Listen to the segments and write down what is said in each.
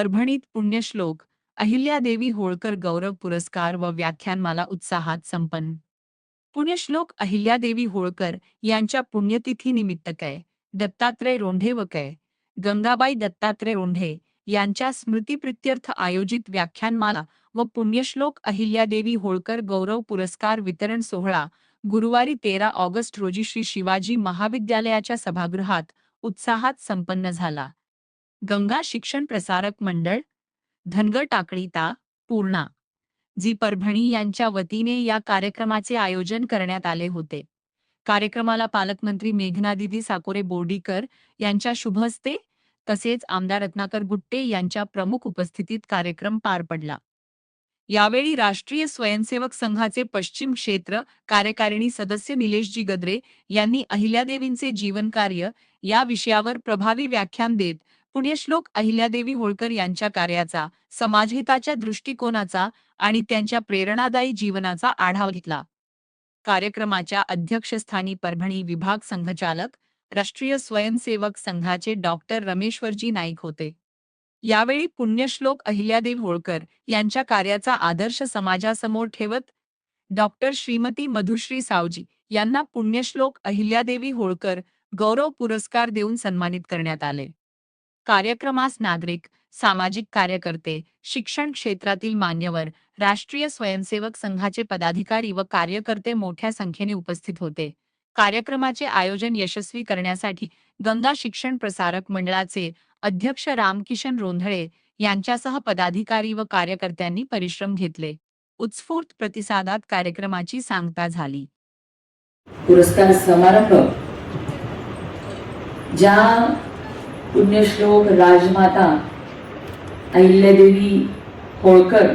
परभणीत पुण्यश्लोक अहिल्यादेवी होळकर गौरव पुरस्कार व व्याख्यानमाला उत्साहात संपन्न। पुण्यश्लोक अहिल्यादेवी होळकर यांच्या पुण्यतिथीनिमित्त दत्तात्रय रोंढे व गंगाबाई दत्तात्रय रोंढे यांच्या स्मृतिप्रित्यर्थ आयोजित व्याख्यानमाला व पुण्यश्लोक अहिल्यादेवी होळकर गौरव पुरस्कार वितरण सोहळा गुरुवारी 13 ऑगस्ट रोजी श्री शिवाजी महाविद्यालयाच्या सभागृहात उत्साहात संपन्न झाला। गंगा शिक्षण प्रसारक मंडळ, धनगर टाकळी ता. पूर्णा, जी परभणी यांच्या वतीने या कार्यक्रमाचे आयोजन करण्यात आले होते। कार्यक्रमाला पालकमंत्री मेघनादिदी साकोरे बोर्डीकर यांच्या शुभ हस्ते तसेच आमदार रत्नाकर गुट्टे यांच्या प्रमुख उपस्थितीत कार्यक्रम पार पडला। यावेळी राष्ट्रीय स्वयंसेवक संघाचे पश्चिम क्षेत्र कार्यकारिणी सदस्य निलेशजी गद्रे यांनी अहिल्यादेवींचे जीवनकार्य या विषयावर प्रभावी व्याख्यान देत पुण्यश्लोक अहिल्यादेवी होळकर यांच्या कार्याचा, समाजहिताच्या दृष्टिकोनाचा आणि त्यांच्या प्रेरणादायी जीवनाचा आढावा घेतला। कार्यक्रमाच्या अध्यक्षस्थानी परभणी विभाग संघचालक, राष्ट्रीय स्वयंसेवक संघाचे डॉक्टर रमेश्वरजी नाईक होते। यावेळी पुण्यश्लोक अहिल्यादेवी होळकर यांच्या कार्याचा आदर्श समाजासमोर ठेवत डॉक्टर श्रीमती मधुश्री सावजी यांना पुण्यश्लोक अहिल्यादेवी होळकर गौरव पुरस्कार देऊन सन्मानित करण्यात आले। कार्यक्रमास नागरिक, सामाजिक कार्यकर्ते, शिक्षण क्षेत्रातील मान्यवर, राष्ट्रीय स्वयंसेवक संघाचे पदाधिकारी व कार्यकर्ते मोठ्या संख्येने उपस्थित होते। कार्यक्रमाचे आयोजन यशस्वी करण्यासाठी गंगा शिक्षण प्रसारक मंडळाचे अध्यक्ष रामकिशन रोंधळे यांच्यासह पदाधिकारी व कार्यकर्त्यांनी परिश्रम घेतले। उत्स्फूर्त प्रतिसादात कार्यक्रमाची सांगता झाली। पुरस्कार समारंभ ज्या पुण्यश्लोक राजमाता अहिल्यादेवी होळकर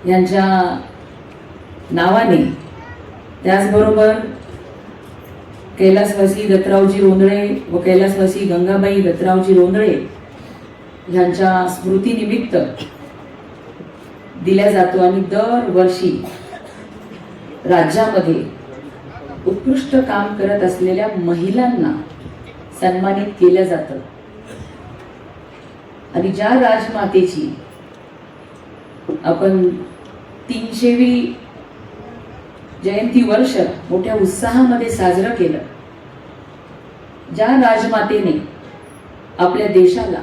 यांच्या नावाने, त्याचबरोबर कैलासवासी दत्तरावजी रोंधळे व कैलासवासी गंगाबाई दत्तरावजी रोंधळे यांच्या स्मृतीनिमित्त दिला जातो आणि दरवर्षी राज्यामध्ये उत्कृष्ट काम करत असलेल्या महिलांना सन्मानित केलं जातं। आणि ज्या राजमातेची आपण 300वी जयंती वर्ष मोठ्या उत्साहामध्ये साजरं केलं, ज्या राजमातेने आपल्या देशाला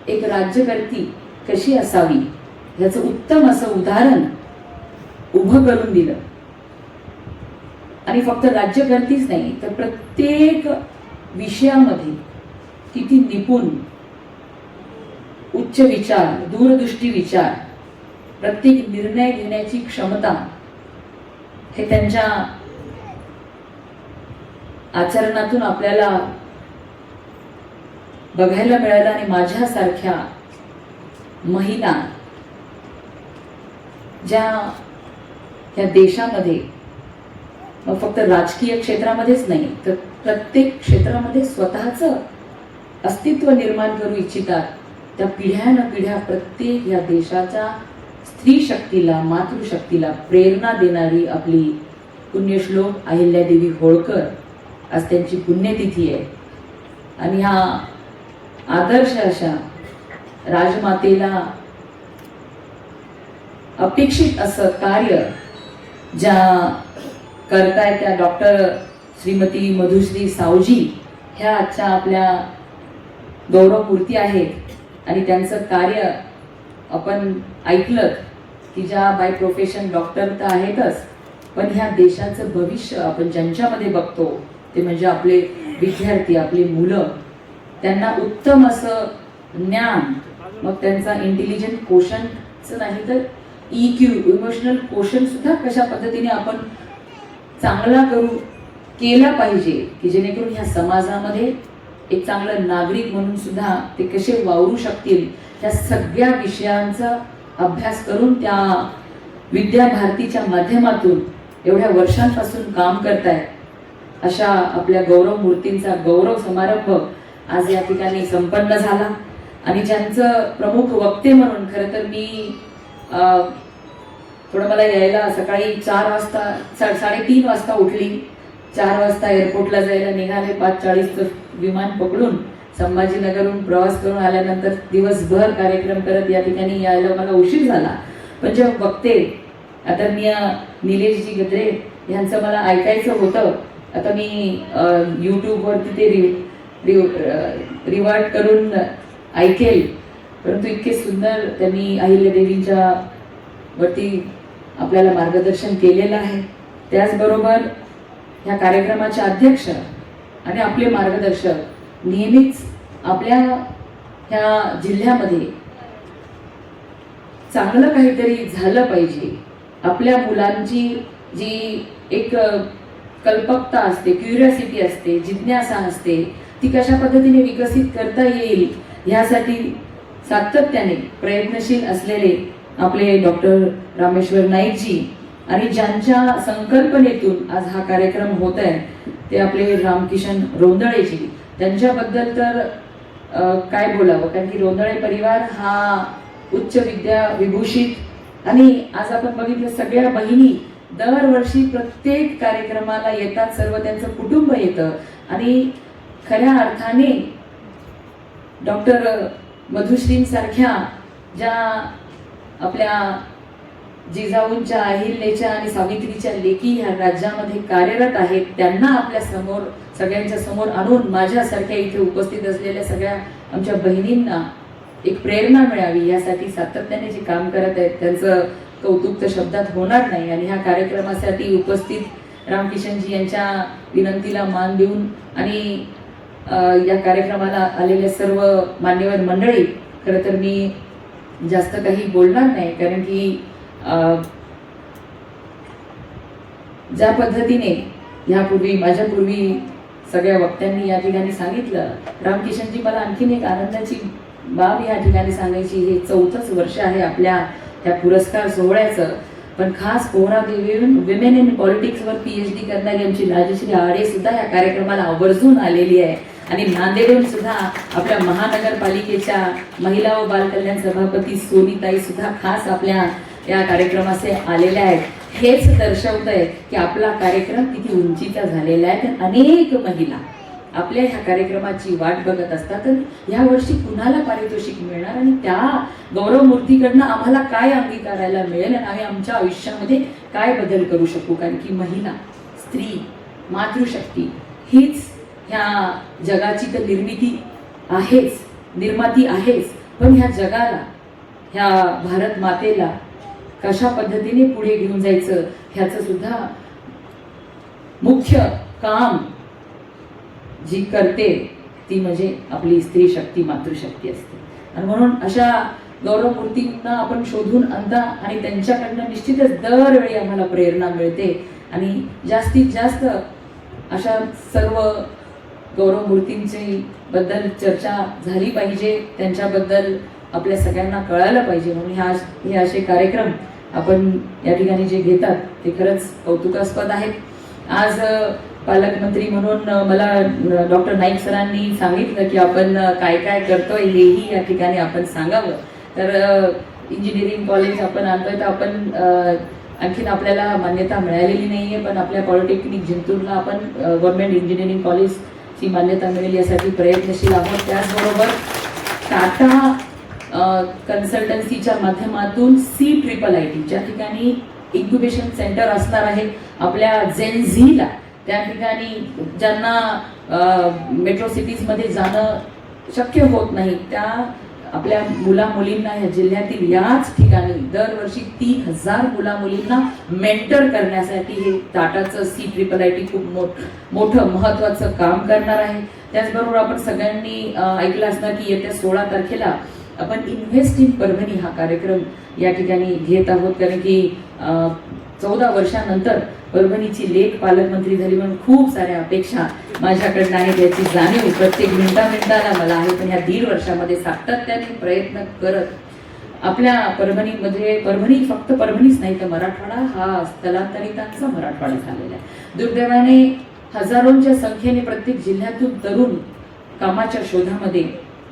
एक राज्यकर्ती कशी असावी याचं उत्तम असं उदाहरण उभं करून दिलं। आणि फक्त राज्यकर्तीच नाही तर प्रत्येक विषयामध्ये किती निपुण, उच्च विचार, दूरदृष्टी विचार, प्रत्येक निर्णय घेण्याची क्षमता हे त्यांच्या आचरणातून आपल्याला बघायला मिळालं। आणि माझ्यासारख्या महिला ज्या या देशामध्ये फक्त राजकीय क्षेत्रामध्येच नाही तर प्रत्येक क्षेत्रामध्ये स्वतःचं अस्तित्व निर्माण करू इच्छितात, त्या पिढ्यानपिढ्या प्रत्येक या देशाच्या स्त्री शक्तीला, मातृशक्तीला प्रेरणा देणारी आपली पुण्यश्लोक अहिल्यादेवी होळकर, आज त्यांची पुण्यतिथी आहे। आणि ह्या आदर्श अशा राजमातेला अपेक्षित असं कार्य ज्या करताय त्या डॉक्टर श्रीमती मधुश्री सावजी ह्या आजच्या आपल्या गौरवमूर्ती आहेत। आणि त्यांचं कार्य आपण ऐकलं की ज्या बाय प्रोफेशन डॉक्टर तर आहेतच, पण ह्या देशाचं भविष्य आपण ज्यांच्यामध्ये बघतो ते म्हणजे आपले विद्यार्थी, आपली मुलं, त्यांना उत्तम असं ज्ञान, मग त्यांचा इंटेलिजंट कोशनच नाही तर EQ इमोशनल कोशन सुद्धा कशा पद्धतीने आपण चांगला केला पाहिजे की जेणेकरून ह्या समाजामध्ये एक चांगला नागरिक म्हणून सुद्धा ते कसे वावरू शकतील, त्या सगळ्या विषयांचा अभ्यास करून त्या विद्याभारतीच्या माध्यमातून एवढ्या वर्षांपासून काम करताय। अशा आपल्या गौरव मूर्तींचा गौरव समारंभ आज या ठिकाणी संपन्न झाला। आणि ज्यांचं प्रमुख वक्ते म्हणून खरं तर मी थोडं मला यायला सकाळी 4 वाजता 3:30 वाजता उठली, 4 वाजता एअरपोर्टला जायला निघाले, 5:40चं विमान पकडून संभाजीनगरहून प्रवास करून आल्यानंतर दिवसभर कार्यक्रम करत या ठिकाणी यायला मला उशीर झाला. पण जेव्हा बघते आदरणीय निलेशजी गद्रे यांचं मला ऐकायचं होतं. आता मी यूट्यूबवरती ते रिवार्ड करून ऐकेल, परंतु इतके सुंदर त्यांनी अहिल्यादेवींच्या वरती आपल्याला मार्गदर्शन केलेलं आहे. त्याचबरोबर ह्या कार्यक्रमाचे अध्यक्ष आणि आपले मार्गदर्शक नेहमीच आपल्या ह्या जिल्ह्यामध्ये चांगलं काहीतरी झालं पाहिजे, आपल्या मुलांची जी एक कल्पकता असते, क्युरिओसिटी असते, जिज्ञासा असते, ती कशा पद्धतीने विकसित करता येईल ह्यासाठी सातत्याने प्रयत्नशील असलेले आपले डॉक्टर रामेश्वर नाईकजी आणि ज्यांच्या संकल्पनेतून आज हा कार्यक्रम होत आहे ते आपले रामकिशन रोंदळेजी. त्यांच्याबद्दल तर काय बोलावं, कारण की रोंदळे परिवार हा उच्च विद्या विभूषित आणि आज आपण बघितलं सगळ्या बहिणी दरवर्षी प्रत्येक कार्यक्रमाला येतात, सर्व त्यांचं कुटुंब येतं आणि खऱ्या अर्थाने डॉक्टर मधुश्रींसारख्या ज्या आपल्या जिजाऊंच्या, अहिल्याच्या आणि सावित्रीच्या लेकी ह्या राज्यामध्ये कार्यरत आहेत त्यांना आपल्या समोर सगळ्यांच्या समोर आणून माझ्यासारख्या इथे उपस्थित असलेल्या सगळ्या आमच्या बहिणींना एक प्रेरणा मिळावी यासाठी सातत्याने जे काम करत आहेत त्यांचं कौतुक तर शब्दात होणार नाही. आणि ह्या कार्यक्रमासाठी उपस्थित रामकिशनजी यांच्या विनंतीला मान देऊन आणि या कार्यक्रमाला आलेले सर्व मान्यवर मंडळी, खरं तर मी जास्त काही बोलणार नाही, कारण की ज्या पद्धतीने यापूर्वी माझ्यापूर्वी सगळ्या वक्त्यांनी या ठिकाणी सांगितलं, रामकिशनजी मला आणखीन एक आनंदाची बाब या ठिकाणी सांगायची. हे 4थंच वर्ष आहे आपल्या ह्या पुरस्कार सोहळ्याचं, पण खास पोहरा विमेन इन पॉलिटिक्सवर PhD करणारी आमची राजश्री आडे सुद्धा या कार्यक्रमाला आवर्जून आलेली आहे आणि नांदेडहून सुद्धा आपल्या महानगरपालिकेच्या महिला व बालकल्याण सभापती सोनीताई सुद्धा खास आपल्या या कार्यक्रमाचे आलेल्या आहेत. हेच दर्शवत आहे की आपला कार्यक्रम किती उंचीचा झालेला आहे. अनेक महिला आपल्या ह्या कार्यक्रमाची वाट बघत असतात, या वर्षी कुणाला पारितोषिक मिळणार आणि त्या गौरव मूर्तीकडनं आम्हाला काय अंगीकारायला मिळेल आणि आम्ही आमच्या आयुष्यामध्ये काय बदल करू शकू. कारण की महिला, स्त्री, मातृशक्ती हीच ह्या जगाची तर निर्मिती आहेच, निर्माती आहेच, पण ह्या जगाला, ह्या भारत मातेला कशा पद्धतीने पुढे घेऊन जायचं ह्याचं सुद्धा मुख्य काम जी करते ती म्हणजे आपली स्त्री शक्ती, मातृशक्ती असते. आणि म्हणून अशा गौरव मूर्तींना आपण शोधून आणता आणि त्यांच्याकडनं निश्चितच दरवेळी आम्हाला प्रेरणा मिळते आणि जास्तीत जास्त अशा सर्व गौरव मूर्तींची बद्दल चर्चा झाली पाहिजे, त्यांच्याबद्दल आपल्या सगळ्यांना कळायला पाहिजे. म्हणून हे असे कार्यक्रम आपण या ठिकाणी जे घेतात ते खरंच कौतुकास्पद आहेत. आज पालकमंत्री म्हणून मला डॉक्टर नाईक सरांनी सांगितलं की आपण काय काय करतोय हेही या ठिकाणी आपण सांगावं. तर इंजिनिअरिंग कॉलेज आपण आणतोय, तर आपण आणखीन आपल्याला मान्यता मिळालेली नाहीये, पण आपल्या पॉलिटेक्निक जिंतूरला आपण गव्हर्नमेंट इंजिनिअरिंग कॉलेजची मान्यता मिळेल यासाठी प्रयत्नशील आहोत. त्याचबरोबर टाटा कन्सल्टन्सीच्या माध्यमातून CIIIT ज्या ठिकाणी इन्क्युबेशन सेंटर असणार आहे आपल्या जेनझीला, त्या ठिकाणी ज्यांना मेट्रो सिटीजमध्ये जाणं शक्य होत नाही त्या आपल्या मुला मुलींना ह्या जिल्ह्यातील याच ठिकाणी दरवर्षी 3000 मुला मुलींना मेंटर करण्यासाठी हे टाटाचं CIIIT खूप मोठं महत्त्वाचं काम करणार आहे. त्याचबरोबर आपण सगळ्यांनी ऐकलं असणार की येत्या 16 तारखेला आपण इन्व्हेस्ट इन परभणी हा कार्यक्रम या ठिकाणी घेत आहोत, कारण की 14 वर्षानंतर परभणीची लेक पालकमंत्री झाली म्हणून खूप साऱ्या अपेक्षा माझ्याकडनं आहेत. याची जाणीव प्रत्येक मिनिटाला मला आहे. पण ह्या 1.5 वर्षामध्ये सातत्याने प्रयत्न करत आपल्या परभणीमध्ये, परभणी फक्त परभणीच नाही तर मराठवाडा हा स्थलांतरितांचा मराठवाडा झालेला आहे. दुर्दैवाने हजारोंच्या संख्येने प्रत्येक जिल्ह्यातून तरुण कामाच्या शोधामध्ये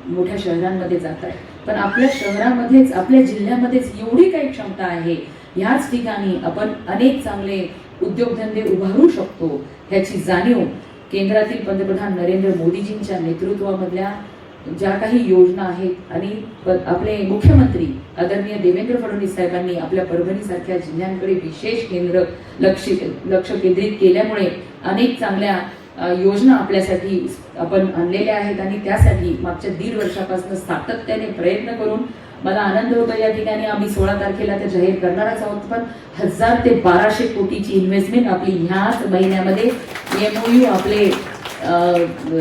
मोठ्या शहरांमध्ये जात आहे, पण आपल्या शहरामध्येच, आपल्या जिल्ह्यामध्येच एवढी काही क्षमता आहे. याच ठिकाणी आपण अनेक चांगले उद्योगधंदे उभारू शकतो ह्याची जाणीव केंद्रातील पंतप्रधान नरेंद्र मोदीजींच्या नेतृत्वामधल्या ज्या काही योजना आहेत आणि आपले मुख्यमंत्री आदरणीय देवेंद्र फडणवीस साहेबांनी आपल्या परभणीसारख्या जिल्ह्यांकडे विशेष लक्ष केंद्रित केल्यामुळे अनेक चांगल्या योजना आपल्यासाठी आपण आणलेल्या आहेत आणि त्यासाठी मागच्या 1.5 वर्षापासून सातत्याने प्रयत्न करून मला आनंद होतो या ठिकाणी आम्ही 16 तारखेला ते जाहीर करणारच आहोत, पण 1000 ते 1200 कोटीची इन्व्हेस्टमेंट आपली ह्याच महिन्यामध्ये MOU आपले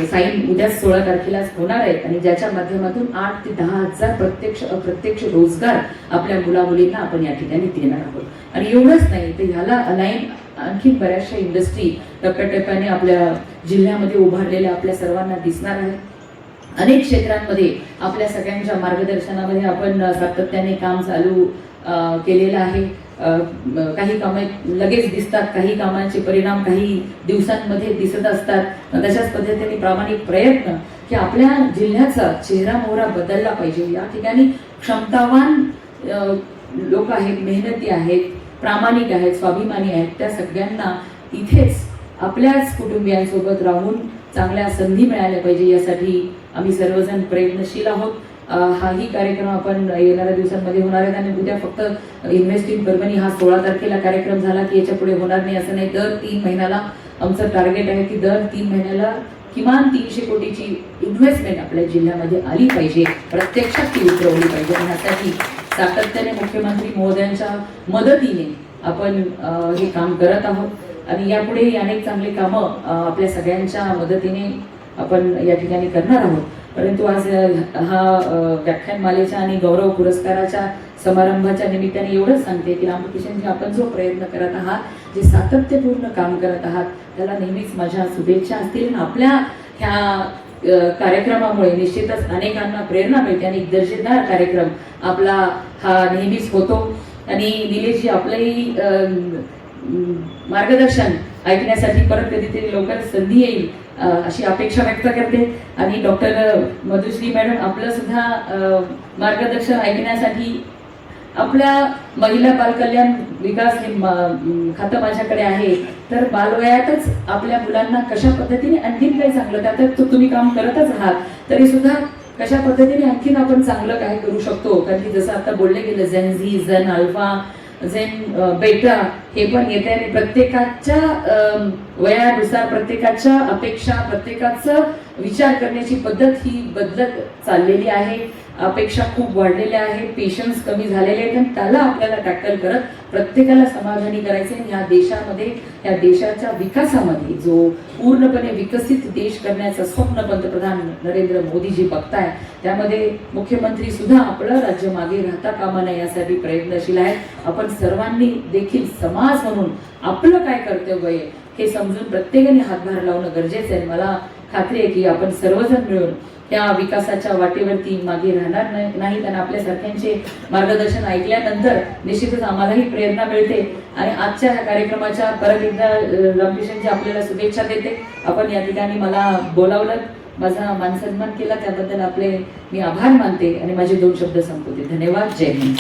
साईन उद्या 16 तारखेलाच होणार आहेत आणि ज्याच्या माध्यमातून 8 ते 10 हजार प्रत्यक्ष अप्रत्यक्ष रोजगार आपल्या मुलामुलींना आपण या ठिकाणी देणार आहोत। आणि एवढंच नाही तर ह्याला अलाईन आणखी बऱ्याचशा इंडस्ट्री टप्प्याटप्प्याने आपल्या जिल्ह्यामध्ये उभारलेल्या आपल्या सर्वांना दिसणार आहे। अनेक क्षेत्रांमध्ये आपल्या सगळ्यांच्या मार्गदर्शनामध्ये आपण सातत्याने काम चालू केलेलं आहे। काही कामे लगेच दिसतात, काही कामांचे परिणाम काही दिवसांमध्ये दिसत असतात। तशाच पद्धतीने प्रामाणिक प्रयत्न की आपल्या जिल्ह्याचा चेहरा मोहरा बदलला पाहिजे। या ठिकाणी क्षमतावान लोक आहेत, मेहनती आहेत, प्रामाणिक आहेत, स्वाभिमानी आहेत, त्या सगळ्यांना इथेच आपल्याच कुटुंबियांसोबत राहून चांगल्या संधी मिळाल्या पाहिजे यासाठी आम्ही सर्वजण प्रयत्नशील आहोत। हाही कार्यक्रम आपण येणाऱ्या दिवसांमध्ये होणार आहेत आणि उद्या फक्त इन्व्हेस्ट इन परभणी हा 16 तारखेला कार्यक्रम झाला की याच्या पुढे होणार नाही असं नाही। दर 3 महिन्याला आमचं टार्गेट आहे की दर 3 महिन्याला किमान 300 कोटीची इन्व्हेस्टमेंट आपल्या जिल्ह्यामध्ये आली पाहिजे, प्रत्यक्षात ती उतरवली पाहिजे आणि यासाठी सातत्याने मुख्यमंत्री महोदयांच्या मदतीने आपण हे काम करत आहोत आणि यापुढे अनेक चांगली कामं आपल्या सगळ्यांच्या मदतीने आपण या ठिकाणी करणार आहोत। परंतु आज हा व्याख्यानमालेच्या आणि गौरव पुरस्काराच्या समारंभाच्या निमित्ताने एवढंच सांगते की रामकिशनजी, आपण जो प्रयत्न करत आहात, जे सातत्यपूर्ण काम करत आहात, त्याला नेहमीच माझ्या शुभेच्छा असतील। आपल्या ह्या कार्यक्रमामुळे निश्चितच अनेकांना प्रेरणा मिळते आणि दर्जेदार कार्यक्रम आपला हा नेहमीच होतो आणि निलेशजी आपलंही मार्गदर्शन ऐकण्यासाठी परत कधीतरी लवकरच संधी येईल अशी अपेक्षा व्यक्त करते आणि डॉक्टर मधुश्री मॅडम आपलं सुद्धा मार्गदर्शन ऐकण्यासाठी आपल्या महिला बालकल्याण विकास हे खातं माझ्याकडे आहे, तर बालवयातच आपल्या मुलांना कशा पद्धतीने आणखीन काही चांगलं, त्यात तुम्ही काम करतच आहात तरी सुद्धा कशा पद्धतीने आणखीन आपण चांगलं काय करू शकतो, कारण की जसं आता बोलले गेलं gen Z, gen alpha, gen beta हे पण येते आणि प्रत्येकाच्या वयानुसार प्रत्येकाच्या अपेक्षा, प्रत्येकाचं विचार करण्याची पद्धत ही बदलत चाललेली आहे। अपेक्षा खूप वाढलेल्या आहे, पेशन्स कमी झालेले आहेत आणि त्याला आपल्याला टॅकल करत प्रत्येकाला समाधानी करायचे। या देशामध्ये, या देशाच्या विकासामध्ये जो पूर्णपणे विकसित देश करण्याचं स्वप्न पंतप्रधान नरेंद्र मोदीजी बघताय, त्यामध्ये मुख्यमंत्री सुद्धा आपलं राज्य मागे राहता कामा नये यासाठी प्रयत्नशील आहेत। आपण सर्वांनी देखील समाज म्हणून आपलं काय कर्तव्य आहे हे समजून प्रत्येकाने हातभार लावणं गरजेचं आहे। मला खात्री आहे की आपण सर्वजण मिळून त्या विकासाच्या वाटेवरती मागे राहणार नाहीत आणि आपल्यासारख्यांचे मार्गदर्शन ऐकल्यानंतर निश्चितच आम्हालाही प्रेरणा मिळते आणि आजच्या ह्या कार्यक्रमाच्या परत एकदा रामकिशनजी आपल्याला शुभेच्छा देते। आपण या ठिकाणी मला बोलावलं, माझा मानसन्मान केला, त्याबद्दल आपले मी आभार मानते आणि माझे 2 शब्द संपवते। धन्यवाद। जय हिंद।